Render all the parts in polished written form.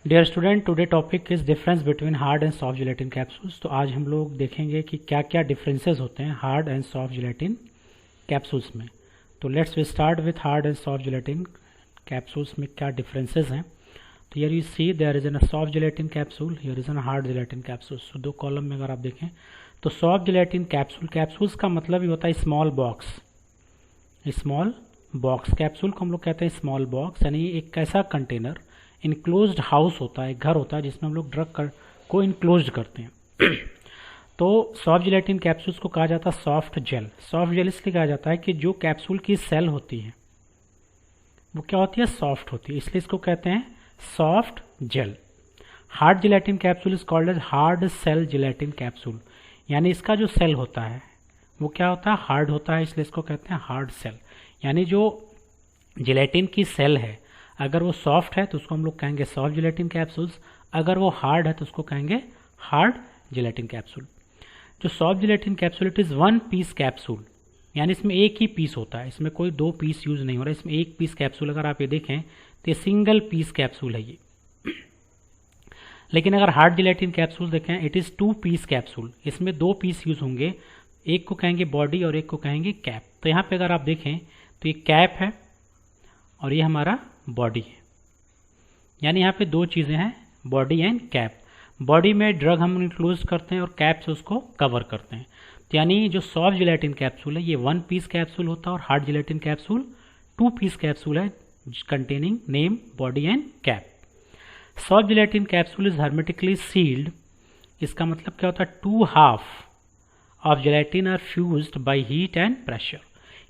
Dear student, today topic is difference between hard and soft gelatin capsules. तो आज हम लोग देखेंगे कि क्या क्या डिफरेंसेस होते हैं hard and soft gelatin capsules में। तो let's we start with hard and soft gelatin capsules में क्या डिफरेंसेस हैं। तो here you see there is an soft gelatin capsule, here is an hard gelatin capsule. So दो column में अगर आप देखें तो सॉफ्ट जिलेटिन कैप्सूल, कैप्सूल्स का मतलब ही होता है small box. Small box capsule को हम लोग कहते हैं स्मॉल बॉक्स, यानी एक ऐसा कंटेनर, इनक्लोज्ड हाउस होता है, घर होता है जिसमें हम लोग ड्रग को इनक्लोज करते हैं। तो सॉफ्ट जिलेटिन कैप्सूल्स को कहा जाता है सॉफ्ट जेल। सॉफ्ट जेल इसलिए कहा जाता है कि जो कैप्सूल की सेल होती है वो क्या होती है, सॉफ्ट होती है, इसलिए इसको कहते हैं soft gel. Hard gelatin capsule is called as hard shell gelatin capsule, यानी इसका जो सेल होता है वो क्या होता है, हार्ड होता है, इसलिए इसको कहते हैं हार्ड सेल। यानी जो जिलेटिन की सेल है अगर वो सॉफ्ट है तो उसको हम लोग कहेंगे सॉफ्ट जिलेटिन कैप्सूल्स, अगर वो हार्ड है तो उसको कहेंगे हार्ड जिलेटिन कैप्सूल। जो soft gelatin capsule it is one piece capsule, यानी इसमें एक ही पीस होता है, इसमें कोई दो पीस यूज़ नहीं हो रहा है, इसमें एक पीस कैप्सूल। अगर आप ये देखें तो ये सिंगल पीस कैप्सूल है ये। लेकिन अगर हार्ड जिलेटिन कैप्सूल देखें it is two piece capsule, इसमें दो पीस यूज़ होंगे, एक को कहेंगे बॉडी और एक को कहेंगे कैप। तो यहाँ पे अगर आप देखें तो ये कैप है और ये हमारा बॉडी है, यानी यहाँ पे दो चीज़ें हैं, बॉडी एंड कैप। बॉडी में ड्रग हम इंक्लूज करते हैं और कैप से उसको कवर करते हैं। तो यानी जो सॉफ्ट जिलेटिन कैप्सूल है ये वन पीस कैप्सूल होता है और hard gelatin capsule two piece capsule है containing name, body and cap. Soft gelatin capsule is hermetically sealed, इसका मतलब क्या होता है, two half of gelatin are fused by heat and pressure.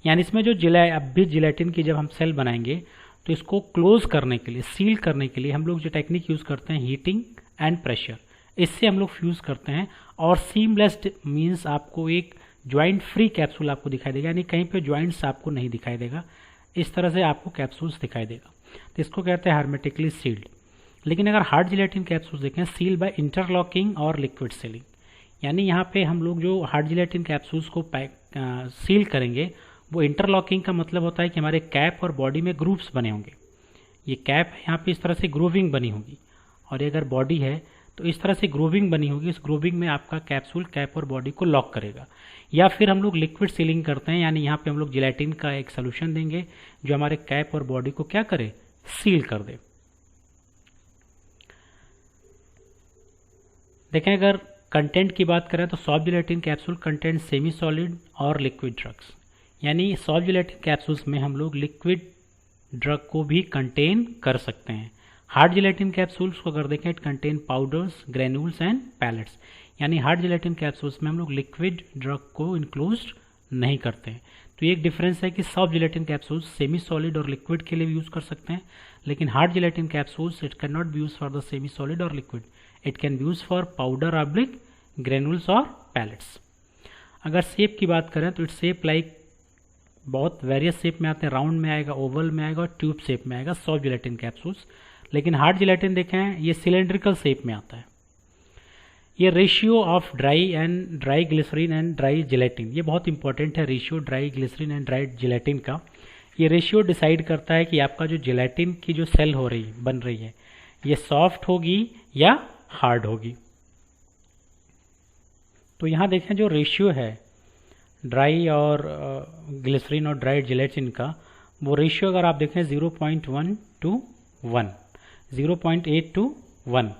यानी इसमें जो अब भी जिलेटिन की जब हम सेल बनाएंगे तो इसको क्लोज करने के लिए, सील करने के लिए हम लोग जो टेक्निक यूज़ करते हैं हीटिंग एंड प्रेशर, इससे हम लोग फ्यूज़ करते हैं। और सीमलेस मीन्स आपको एक ज्वाइंट फ्री कैप्सूल आपको दिखाई देगा, यानी कहीं पे ज्वाइंट्स आपको नहीं दिखाई देगा, इस तरह से आपको कैप्सूल्स दिखाई देगा। तो इसको कहते हैं हार्मेटिकली सील्ड। लेकिन अगर हार्ड जिलेटिन कैप्सूल्स देखें सील बाय इंटरलॉकिंग और लिक्विड सीलिंग, यानी यहाँ पे हम लोग जो हार्ड जिलेटिन कैप्सूल्स को सील करेंगे वो इंटरलॉकिंग का मतलब होता है कि हमारे कैप और बॉडी में ग्रूव्स बने होंगे। ये कैप है यहाँ पे इस तरह से ग्रूविंग बनी होगी और ये अगर बॉडी है तो इस तरह से ग्रूविंग बनी होगी, इस ग्रूविंग में आपका कैप्सूल कैप और बॉडी को लॉक करेगा। या फिर हम लोग लिक्विड सीलिंग करते हैं, यानी यहाँ पे हम लोग जिलेटिन का एक सोल्यूशन देंगे जो हमारे कैप और बॉडी को क्या करे, सील कर दे। देखें अगर कंटेंट की बात करें तो soft gelatin capsule content semi solid और लिक्विड ड्रग्स, यानी सॉफ्ट जिलेटिन कैप्सूल्स में हम लोग लिक्विड ड्रग को भी कंटेन कर सकते हैं। हार्ड जिलेटिन कैप्सूल्स को अगर देखें it contain powders, granules and pellets, यानी हार्ड जिलेटिन कैप्सूल्स में हम लोग लिक्विड ड्रग को इंक्लूज नहीं करते हैं। तो एक डिफरेंस है कि soft gelatin capsules semi solid और लिक्विड के लिए भी यूज़ कर सकते हैं, लेकिन hard gelatin capsules it can not be use for the semi solid और liquid, it can be use for powder oblique granules और पैलेट्स। अगर शेप की बात करें तो इट शेप लाइक बहुत वेरियस शेप में आते हैं, राउंड में आएगा, ओवल में आएगा और ट्यूब शेप में आएगा सॉफ्ट जिलेटिन कैप्सूल्स। लेकिन हार्ड जिलेटिन देखें ये सिलेंड्रिकल शेप में आता है। ये ratio of dry glycerin and dry gelatin, ये बहुत इंपॉर्टेंट है, ratio dry glycerin and dry gelatin का। ये रेशियो डिसाइड करता है कि आपका जो जिलेटिन की जो सेल हो रही बन रही है ये सॉफ्ट होगी या हार्ड होगी। तो यहाँ देखें जो रेशियो है ड्राई और ग्लिसरीन और ड्राई जिलेटिन का, वो रेशियो अगर आप देखें 0.1 to 1, 0.8 to 1,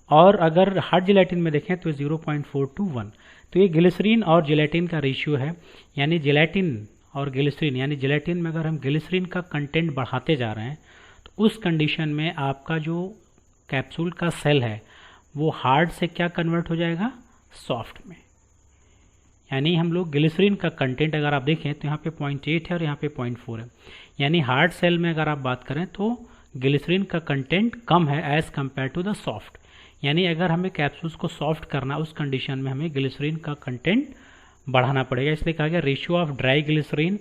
और अगर हार्ड जिलेटिन में देखें तो 0.4 to 1। तो ये ग्लिसरीन और जिलेटिन का रेशियो है, यानी जिलेटिन और ग्लिसरीन, यानी जिलेटिन में अगर हम ग्लिसरीन का कंटेंट बढ़ाते जा रहे हैं तो उस कंडीशन में आपका जो कैप्सूल का सेल है वो हार्ड से क्या कन्वर्ट हो जाएगा, सॉफ्ट में। यानी हम लोग ग्लिसरीन का कंटेंट अगर आप देखें तो यहाँ पे 0.8 है और यहाँ पे 0.4 है, यानी हार्ड सेल में अगर आप बात करें तो ग्लिसरीन का कंटेंट कम है as compare to the soft. यानी अगर हमें कैप्सूल्स को सॉफ्ट करना उस कंडीशन में हमें ग्लिसरीन का कंटेंट बढ़ाना पड़ेगा, इसलिए कहा गया ratio of dry glycerin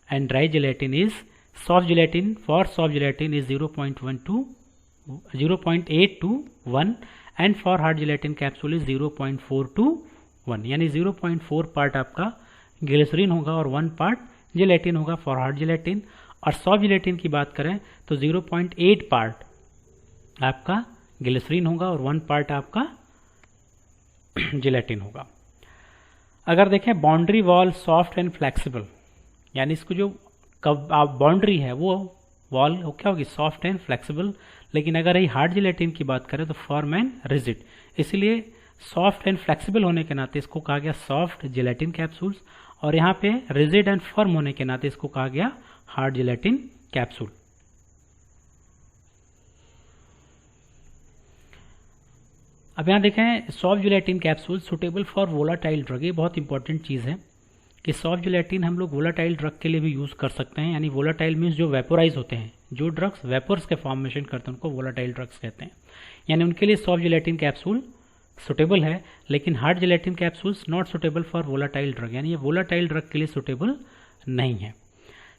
and dry gelatin is soft gelatin for soft gelatin is 0.8 to 1 and for hard gelatin capsule is 0.4 to 1, यानी 0.4 पार्ट आपका ग्लिसरीन होगा और 1 पार्ट जिलेटिन होगा फॉर हार्ड जिलेटिन। और सॉफ्ट जिलेटिन की बात करें तो 0.8 पार्ट आपका ग्लिसरीन होगा और 1 पार्ट आपका जिलेटिन होगा। अगर देखें boundary wall soft and flexible, यानी इसको जो बाउंड्री है वो वॉल क्या होगी, सॉफ्ट एंड फ्लेक्सिबल। लेकिन अगर ये हार्ड जिलेटिन की बात करें तो फर्म एंड रिजिड, इसलिए सॉफ्ट एंड फ्लेक्सिबल होने के नाते इसको कहा गया सॉफ्ट जिलेटिन कैप्सूल्स, और यहाँ पे रिजिड एंड फर्म होने के नाते इसको कहा गया हार्ड जिलेटिन कैप्सूल। अब यहाँ देखें soft gelatin capsule suitable for volatile drug. ये बहुत इंपॉर्टेंट चीज़ है कि सॉफ्ट जिलेटिन हम लोग वोलाटाइल ड्रग के लिए भी यूज़ कर सकते हैं, यानी वोलाटाइल मीन्स जो वेपोराइज होते हैं, जो ड्रग्स वेपर्स के फॉर्मेशन करते हैं उनको वोलाटाइल ड्रग्स कहते हैं, यानी उनके लिए सॉफ्ट जिलेटिन कैप्सूल सुटेबल है। लेकिन hard gelatin capsules not suitable for volatile drug, यानी ये वोलाटाइल ड्रग के लिए सुटेबल नहीं है।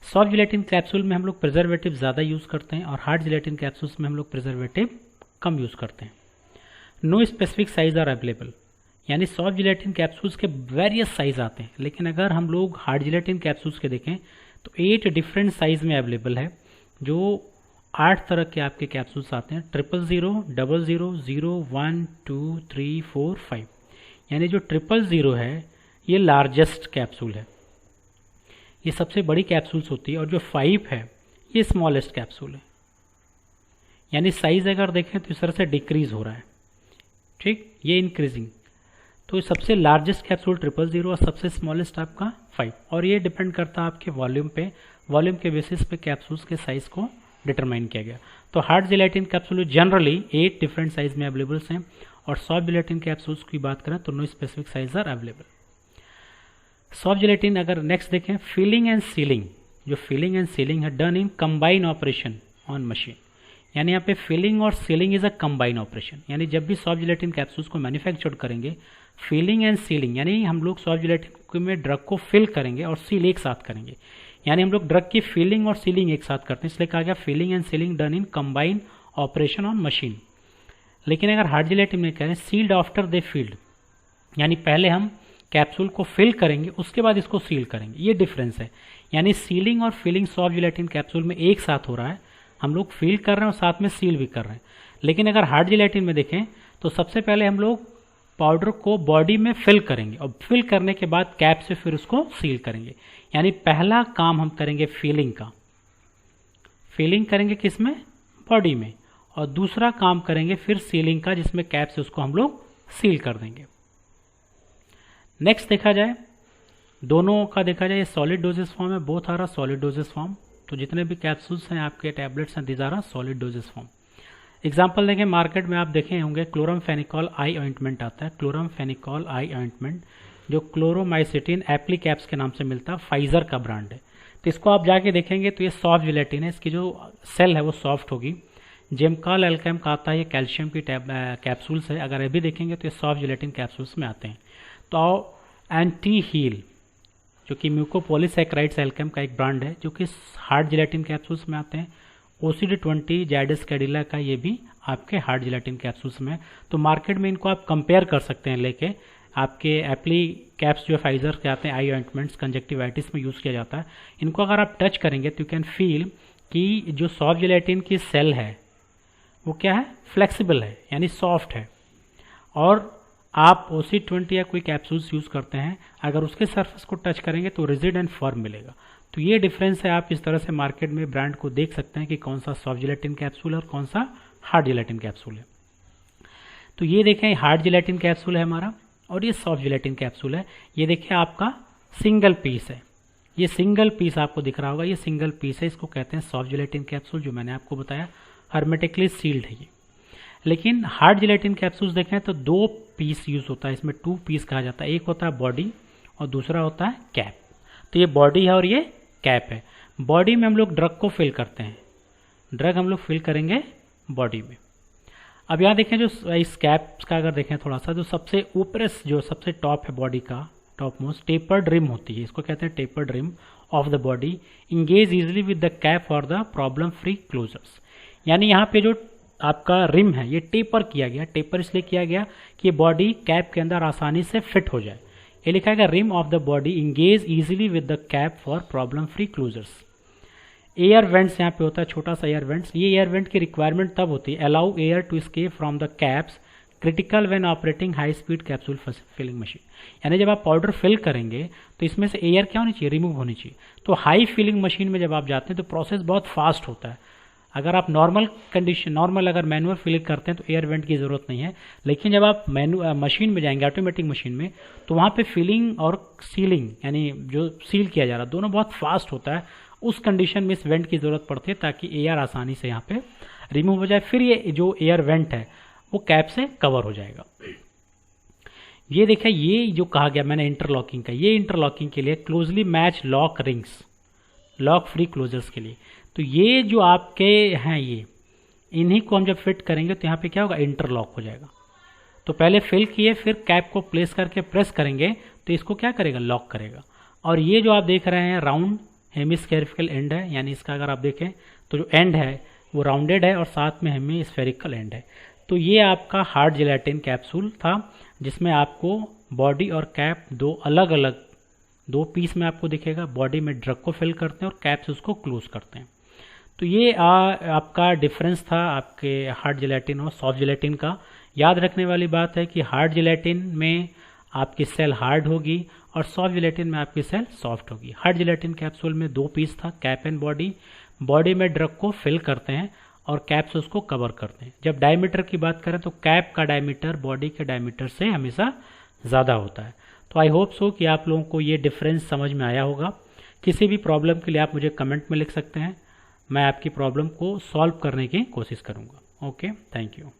सॉफ्ट जिलेटिन कैप्सूल में हम लोग प्रिजर्वेटिव ज़्यादा यूज़ करते हैं और हार्ड जिलेटिन कैप्सूल्स में हम लोग प्रिजर्वेटिव कम यूज़ करते हैं। No specific size are available, यानी सॉफ्ट जिलेटिन कैप्सूल्स के वेरियस साइज आते हैं, लेकिन अगर हम लोग हार्ड जिलेटिन कैप्सूल्स के देखें तो 8 डिफरेंट साइज में अवेलेबल है, जो 8 तरह के आपके कैप्सूल्स आते हैं, 000, 00, 0, 1, 2, 3, 4, 5, यानी जो 000 है ये लार्जेस्ट कैप्सूल है, ये सबसे बड़ी कैप्सूल्स होती है, और जो 5 है ये स्मॉलेस्ट कैप्सूल है, यानी साइज अगर देखें तो इस तरह से डिक्रीज हो रहा है, ठीक, ये इंक्रीजिंग। तो सबसे लार्जेस्ट कैप्सूल 000 और सबसे स्मॉलेस्ट आपका 5, और ये डिपेंड करता है आपके वॉल्यूम पे, वॉल्यूम के बेसिस पे कैप्सूल्स के साइज को डिटरमाइन किया गया। तो hard gelatin capsule generally 8 different size में अवेलेबल्स हैं, और सॉफ्ट जिलेटिन कैप्सूल्स की बात करें तो no specific size are available. Soft gelatin अगर नेक्स्ट देखें फिलिंग एंड सीलिंग, जो फिलिंग एंड सीलिंग है done in combine operation on machine, यानी यहाँ पे फिलिंग और sealing is a combine operation, यानी जब भी सॉफ्ट जिलेटिन कैप्सूल्स को मैन्युफैक्चर करेंगे फिलिंग एंड सीलिंग, यानी हम लोग सॉफ्ट जिलेटिन में ड्रग को फिल करेंगे और सील एक साथ करेंगे, यानी हम लोग ड्रग की फिलिंग और सीलिंग एक साथ करते हैं, इसलिए कहा गया filling and sealing done in combine operation on machine. लेकिन अगर हार्ड जिलेटिन में कहें सील्ड आफ्टर दे फील्ड, यानी पहले हम कैप्सूल को फिल करेंगे उसके बाद इसको सील करेंगे, ये डिफरेंस है, यानी सीलिंग और फिलिंग सॉफ्ट जिलेटिन कैप्सूल में एक साथ हो रहा है, हम लोग फिल कर रहे हैं और साथ में सील भी कर रहे हैं। लेकिन अगर हार्ड जिलेटिन में देखें तो सबसे पहले हम लोग पाउडर को बॉडी में फिल करेंगे और फिल करने के बाद कैप से फिर उसको सील करेंगे, यानी पहला काम हम करेंगे फिलिंग का, फिलिंग करेंगे किसमें, बॉडी में, और दूसरा काम करेंगे फिर सीलिंग का, जिसमें कैप से उसको हम लोग सील कर देंगे। नेक्स्ट देखा जाए, दोनों का देखा जाए, सॉलिड डोजेस फॉर्म है, both are solid doses form, तो जितने भी कैप्सूल्स हैं आपके टैबलेट्स हैं these are solid doses form. Example देखें, मार्केट में आप देखे होंगे क्लोरामफेनिकॉल आई ऑइंटमेंट आता है, क्लोरामफेनिकॉल आई ऑइंटमेंट जो क्लोरोमाइसिटिन एप्लीकैप्स के नाम से मिलता है, फाइजर का ब्रांड है। तो इसको आप जाके देखेंगे तो ये सॉफ्ट जिलेटिन है, इसकी जो सेल है वो सॉफ्ट होगी। जेमकाल एल्केम का आता है, ये कैल्शियम की कैप्सूल्स है, अगर अभी देखेंगे तो ये सॉफ्ट जिलेटिन कैप्सूल्स में आते हैं। तो एंटी हील जो कि म्यूकोपॉलीसैकेराइड्स एल्केम का एक ब्रांड है, जो कि हार्ड जिलेटिन कैप्सूल्स में आते हैं। OCD20 जायडस कैडिला का ये भी आपके हार्ड जिलेटिन कैप्सूल्स में। तो मार्केट में इनको आप कंपेयर कर सकते हैं लेके, आपके एप्ली कैप्स जो फाइजर के आते हैं, आई ऑइंटमेंट्स कंजक्टिवाइटिस में यूज़ किया जाता है, इनको अगर आप टच करेंगे तो यू कैन फील कि जो सॉफ्ट जिलेटिन की सेल है वो क्या है, फ्लेक्सिबल है, यानी सॉफ्ट है, और आप OCD20 या कोई कैप्सूल्स यूज़ करते हैं, अगर उसके सरफेस को टच करेंगे तो रिजिड एंड फर्म मिलेगा। तो ये डिफरेंस है, आप इस तरह से मार्केट में ब्रांड को देख सकते हैं कि कौन सा सॉफ्ट जिलेटिन कैप्सूल है और कौन सा हार्ड जिलेटिन कैप्सूल है। तो ये देखें हार्ड जिलेटिन कैप्सूल है हमारा, और ये सॉफ्ट जिलेटिन कैप्सूल है। ये देखिए आपका सिंगल पीस है, ये सिंगल पीस आपको दिख रहा होगा, ये सिंगल पीस है, इसको कहते हैं सॉफ्ट जिलेटिन कैप्सूल, जो मैंने आपको बताया हर्मेटिकली सील्ड है ये। लेकिन हार्ड जिलेटिन कैप्सूल्स देखें तो 2 पीस यूज़ होता है, इसमें 2 पीस कहा जाता है, एक होता है बॉडी और दूसरा होता है कैप। तो ये बॉडी है और ये कैप है। बॉडी में हम लोग ड्रग को फिल करते हैं, ड्रग हम लोग फिल करेंगे बॉडी में। अब यहाँ देखें जो इस कैप का अगर देखें थोड़ा सा, जो सबसे ऊपर जो सबसे टॉप है बॉडी का, टॉप मोस्ट टेपर्ड रिम होती है, इसको कहते हैं tapered rim of the body, engage easily with the cap for the problem free closures, यानी यहाँ पे जो आपका रिम है ये टेपर किया गया, टेपर इसलिए किया गया कि बॉडी कैप के अंदर आसानी से फिट हो जाए। ये लिखा गया rim of the body engage easily with the cap for problem free closures. Air vents यहाँ पे होता है, छोटा सा एयर वेंट्स। ये एयर वेंट की रिक्वायरमेंट तब होती है, allow air to escape from the caps critical when operating high speed capsule filling machine. यानी जब आप पाउडर फिल करेंगे तो इसमें से एयर क्या होनी चाहिए, रिमूव होनी चाहिए। तो हाई फिलिंग मशीन में जब आप जाते हैं तो प्रोसेस बहुत फास्ट होता है। अगर आप नॉर्मल अगर मैनुअल फिलिंग करते हैं तो एयर वेंट की ज़रूरत नहीं है, लेकिन जब आप मशीन में जाएंगे, ऑटोमेटिक मशीन में, तो वहाँ पे फिलिंग और सीलिंग यानी जो सील किया जा रहा है दोनों बहुत फास्ट होता है। उस कंडीशन में इस वेंट की ज़रूरत पड़ती है ताकि एयर आसानी से यहाँ पे रिमूव हो जाए, फिर ये जो एयर वेंट है वो कैप से कवर हो जाएगा। ये देखिए, ये जो कहा गया मैंने इंटरलॉकिंग का, ये इंटरलॉकिंग के लिए closely match lock rings, lock free closures के लिए। तो ये जो आपके हैं ये, इन्हीं को हम जब फिट करेंगे तो यहाँ पे क्या होगा, इंटरलॉक हो जाएगा। तो पहले फिल किए, फिर कैप को प्लेस करके प्रेस करेंगे तो इसको क्या करेगा, लॉक करेगा। और ये जो आप देख रहे हैं राउंड हेमिस्फेरिकल एंड है, यानी इसका अगर आप देखें तो जो एंड है वो राउंडेड है और साथ में हेमिस्फेरिकल एंड है। तो ये आपका हार्ड जेलेटिन कैप्सूल था जिसमें आपको बॉडी और कैप दो अलग अलग दो पीस में आपको दिखेगा। बॉडी में ड्रग को फिल करते हैं और कैप से उसको क्लोज करते हैं। तो ये आपका डिफरेंस था आपके हार्ड जेलेटिन और सॉफ्ट जेलेटिन का। याद रखने वाली बात है कि हार्ड जेलेटिन में आपकी सेल हार्ड होगी और सॉफ्ट जेलेटिन में आपकी सेल सॉफ्ट होगी। हार्ड जेलेटिन कैप्सूल में दो पीस था, कैप एंड बॉडी। बॉडी में ड्रग को फिल करते हैं और कैप से उसको कवर करते हैं। जब डायमीटर की बात करें तो कैप का डायमीटर बॉडी के डायमीटर से हमेशा ज़्यादा होता है। तो आई होप सो कि आप लोगों को ये डिफरेंस समझ में आया होगा। किसी भी प्रॉब्लम के लिए आप मुझे कमेंट में लिख सकते हैं, मैं आपकी प्रॉब्लम को सॉल्व करने की कोशिश करूँगा। Okay, thank you.